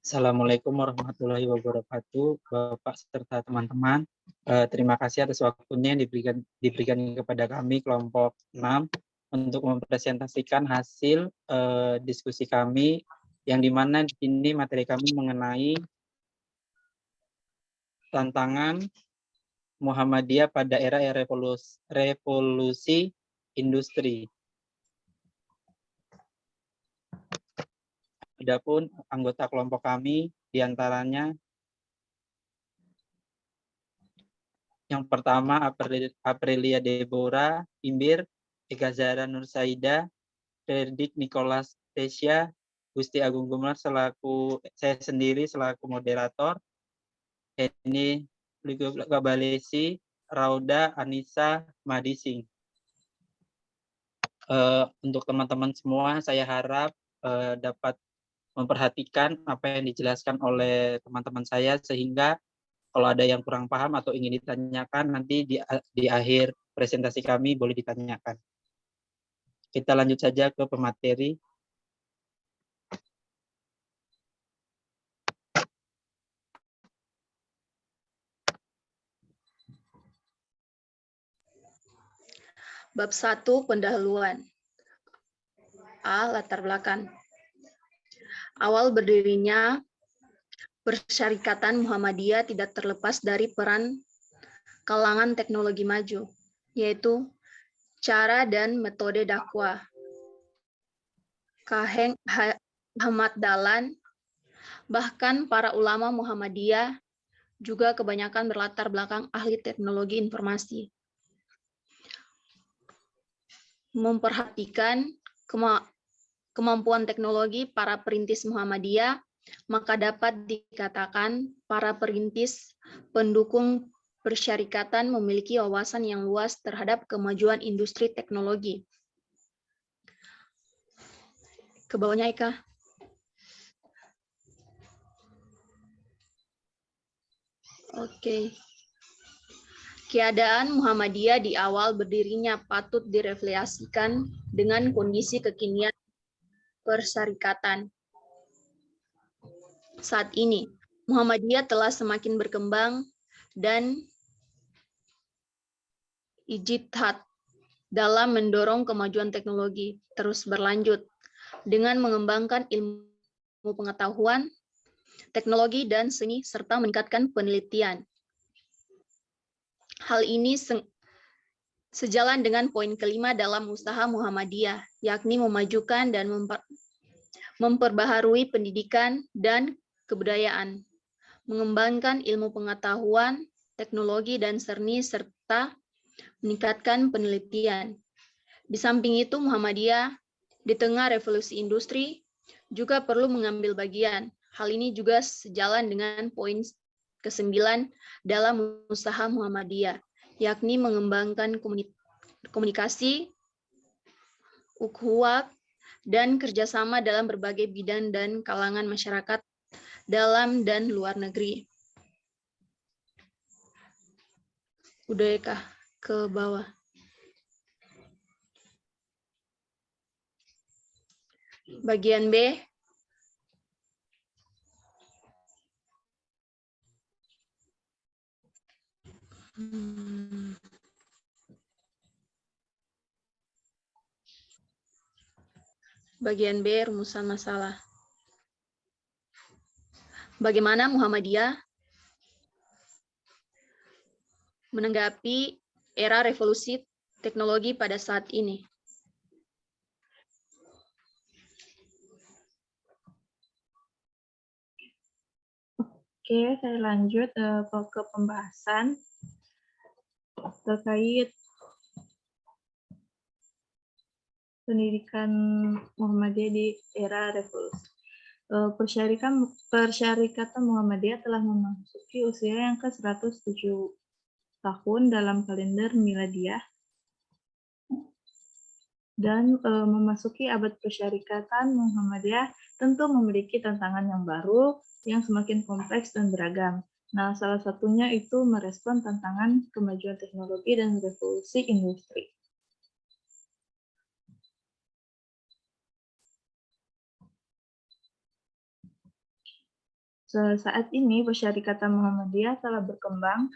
Assalamualaikum warahmatullahi wabarakatuh, Bapak serta teman-teman. Terima kasih atas waktunya yang diberikan kepada kami kelompok 6 untuk mempresentasikan hasil diskusi kami, yang dimana di sini materi kami mengenai tantangan Muhammadiyah pada era revolusi industri. Adapun anggota kelompok kami diantaranya yang pertama Aprilia Deborah Imbir, Eka Zahra Nursaida, Ferdik Nicholas Tesya, Gusti Agung Gumelar selaku saya sendiri selaku moderator, ini Gabalesi, Rauda Anissa Madising. Untuk teman-teman semua, saya harap dapat memperhatikan apa yang dijelaskan oleh teman-teman saya, sehingga kalau ada yang kurang paham atau ingin ditanyakan, nanti di akhir presentasi kami boleh ditanyakan. Kita lanjut saja ke pemateri. Bab 1, pendahuluan. A. Latar belakang. Awal berdirinya Persyarikatan Muhammadiyah tidak terlepas dari peran kalangan teknologi maju, yaitu cara dan metode dakwah. Kaheng Ahmad Dahlan, bahkan para ulama Muhammadiyah juga kebanyakan berlatar belakang ahli teknologi informasi. Memperhatikan kemampuan teknologi para perintis Muhammadiyah, maka dapat dikatakan para perintis pendukung persyarikatan memiliki wawasan yang luas terhadap kemajuan industri teknologi. Ke bawahnya, Eka. Oke. Keadaan Muhammadiyah di awal berdirinya patut direfleksikan dengan kondisi kekinian persyarikatan. Saat ini, Muhammadiyah telah semakin berkembang dan ijtihad dalam mendorong kemajuan teknologi terus berlanjut dengan mengembangkan ilmu pengetahuan, teknologi, dan seni, serta meningkatkan penelitian. Hal ini sejalan dengan poin kelima dalam usaha Muhammadiyah, yakni memajukan dan memperbaharui pendidikan dan kebudayaan, mengembangkan ilmu pengetahuan, teknologi, dan seni, serta meningkatkan penelitian. Di samping itu, Muhammadiyah di tengah revolusi industri juga perlu mengambil bagian. Hal ini juga sejalan dengan poin ke-9 dalam usaha Muhammadiyah, yakni mengembangkan komunikasi, ukhuwah, dan kerjasama dalam berbagai bidang dan kalangan masyarakat dalam dan luar negeri. Udah ya, Kak? Ke bawah. Bagian B. Bagian B, rumusan masalah. Bagaimana Muhammadiyah menanggapi era revolusi teknologi pada saat ini? Oke, saya lanjut ke pembahasan terkait pendidikan Muhammadiyah di era revolusi. Persyarikatan Muhammadiyah telah memasuki usia yang ke-107 tahun dalam kalender miladiah dan memasuki abad persyarikatan Muhammadiyah tentu memiliki tantangan yang baru yang semakin kompleks dan beragam. Nah, salah satunya itu merespon tantangan kemajuan teknologi dan revolusi industri. Saat ini Persyarikatan Muhammadiyah telah berkembang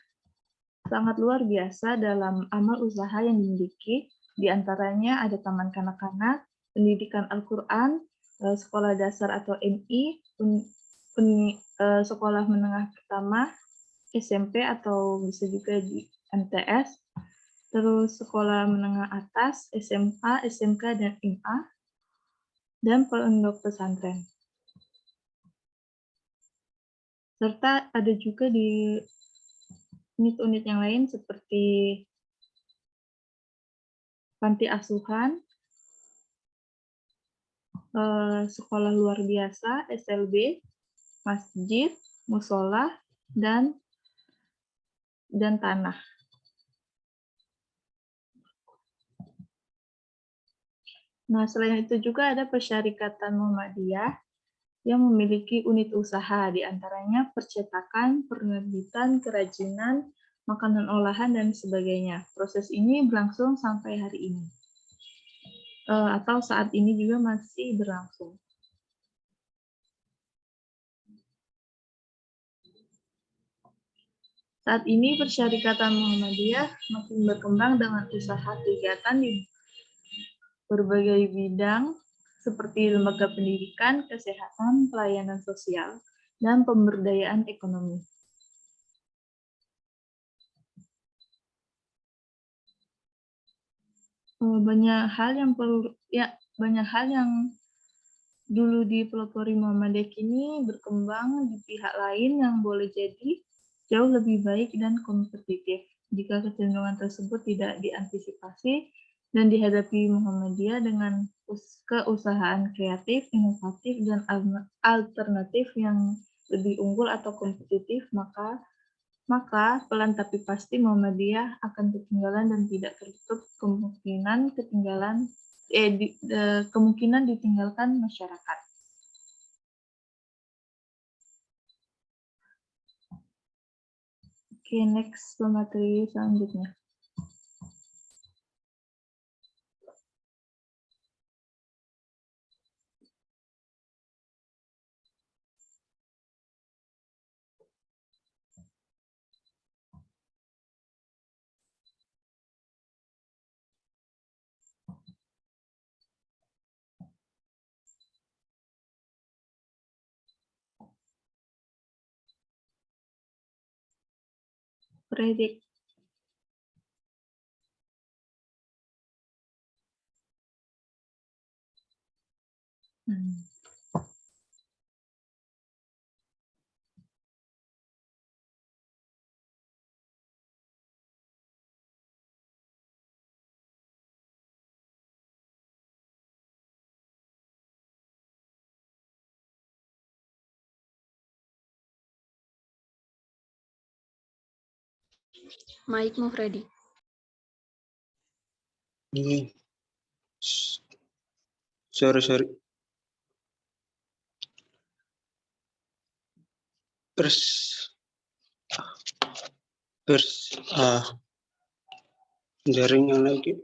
sangat luar biasa dalam amal usaha yang dimiliki. Di antaranya ada taman kanak-kanak, pendidikan Al-Quran, sekolah dasar atau MI, sekolah menengah pertama, SMP atau bisa juga di MTS, terus sekolah menengah atas, SMA, SMK, dan MA, dan pondok pesantren. Serta ada juga di unit-unit yang lain seperti panti asuhan, sekolah luar biasa, SLB, masjid, musola, dan tanah. Nah, selain itu juga ada Persyarikatan Muhammadiyah yang memiliki unit usaha, di antaranya percetakan, penerbitan, kerajinan, makanan olahan, dan sebagainya. Proses ini berlangsung sampai hari ini. Atau saat ini juga masih berlangsung. Saat ini Persyarikatan Muhammadiyah makin berkembang dengan usaha kegiatan di berbagai bidang seperti lembaga pendidikan, kesehatan, pelayanan sosial, dan pemberdayaan ekonomi. Banyak hal yang dulu dipelopori Muhammadiyah kini berkembang di pihak lain yang boleh jadi jauh lebih baik dan kompetitif jika kecenderungan tersebut tidak diantisipasi dan dihadapi Muhammadiyah dengan keusahaan kreatif, inovatif, dan alternatif yang lebih unggul atau kompetitif, maka pelan tapi pasti Muhammadiyah akan ketinggalan dan tidak tertutup kemungkinan ditinggalkan masyarakat. Oke, next materi selanjutnya. Predik. Mic-mu, Freddy. Sorry. Jaringan lagi.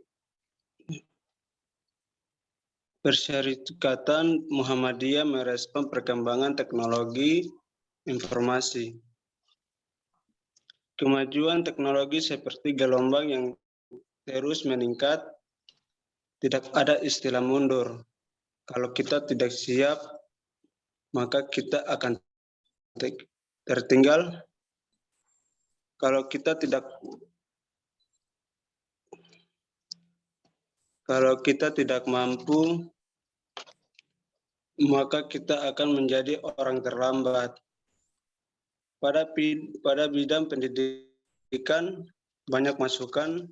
Persyarikatan Muhammadiyah merespon perkembangan teknologi informasi. Kemajuan teknologi seperti gelombang yang terus meningkat, tidak ada istilah mundur. Kalau kita tidak siap, maka kita akan tertinggal. Kalau kita tidak mampu, maka kita akan menjadi orang terlambat. Pada bidang pendidikan, banyak masukan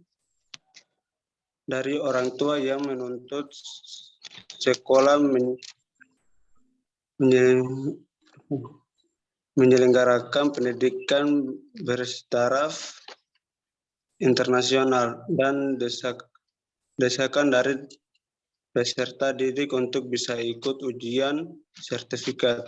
dari orang tua yang menuntut sekolah menyelenggarakan pendidikan bertaraf internasional dan desakan dari peserta didik untuk bisa ikut ujian sertifikasi.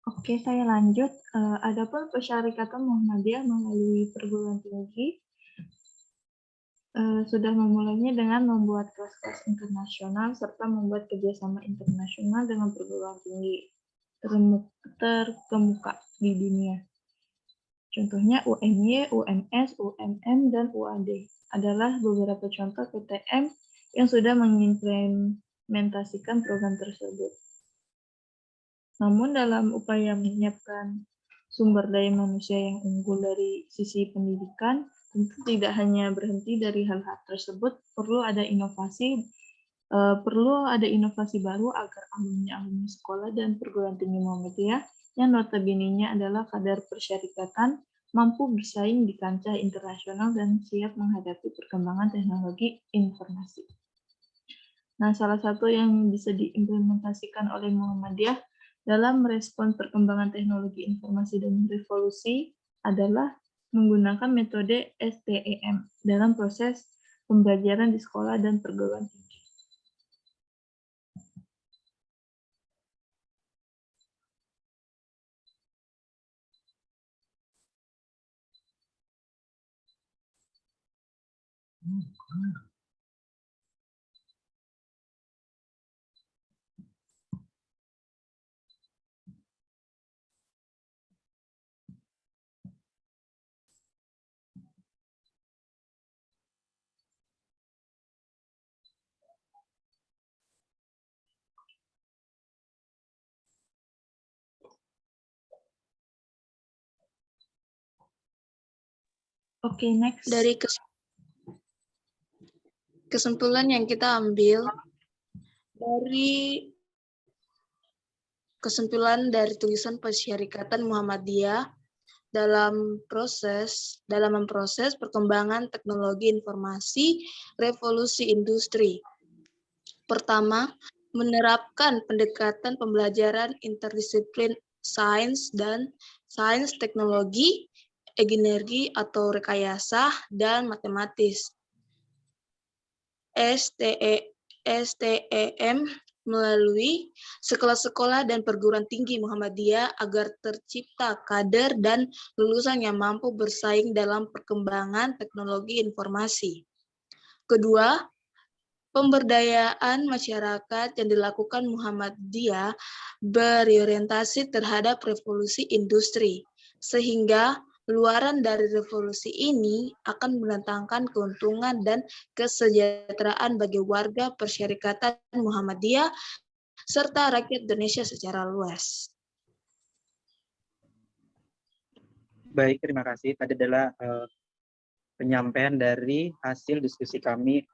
Oke, saya lanjut. Adapun Persyarikatan Muhammadiyah melalui perguruan tinggi sudah memulainya dengan membuat kelas-kelas internasional serta membuat kerjasama internasional dengan perguruan tinggi terkemuka di dunia. Contohnya UNY, UNS, UMM, dan UAD adalah beberapa contoh PTM yang sudah mengimplementasikan program tersebut. Namun dalam upaya menyiapkan sumber daya manusia yang unggul dari sisi pendidikan, tentu tidak hanya berhenti dari hal-hal tersebut, perlu ada inovasi baru agar alumni-alumni sekolah dan perguruan tinggi Muhammadiyah yang notabene-nya adalah kadar persyarikatan mampu bersaing di kancah internasional dan siap menghadapi perkembangan teknologi informasi. Nah, salah satu yang bisa diimplementasikan oleh Muhammadiyah dalam merespon perkembangan teknologi informasi dan revolusi adalah menggunakan metode STEM dalam proses pembelajaran di sekolah dan perguruan tinggi. Oke, next. Dari kesimpulan yang kita ambil dari kesimpulan dari tulisan Persyarikatan Muhammadiyah dalam memproses perkembangan teknologi informasi revolusi industri. Pertama, menerapkan pendekatan pembelajaran interdisiplin sains dan sains teknologi, energi atau rekayasa, dan matematis. STEM melalui sekolah-sekolah dan perguruan tinggi Muhammadiyah agar tercipta kader dan lulusan yang mampu bersaing dalam perkembangan teknologi informasi. Kedua, pemberdayaan masyarakat yang dilakukan Muhammadiyah berorientasi terhadap revolusi industri, sehingga luaran dari revolusi ini akan mendatangkan keuntungan dan kesejahteraan bagi warga Persyarikatan Muhammadiyah serta rakyat Indonesia secara luas. Baik, terima kasih. Tadi adalah penyampaian dari hasil diskusi kami.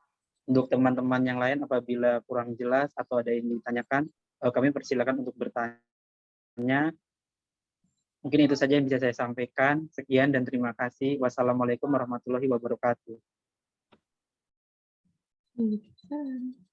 Untuk teman-teman yang lain, apabila kurang jelas atau ada yang ditanyakan, kami persilakan untuk bertanya. Mungkin itu saja yang bisa saya sampaikan. Sekian dan terima kasih. Wassalamualaikum warahmatullahi wabarakatuh. Waalaikumsalam.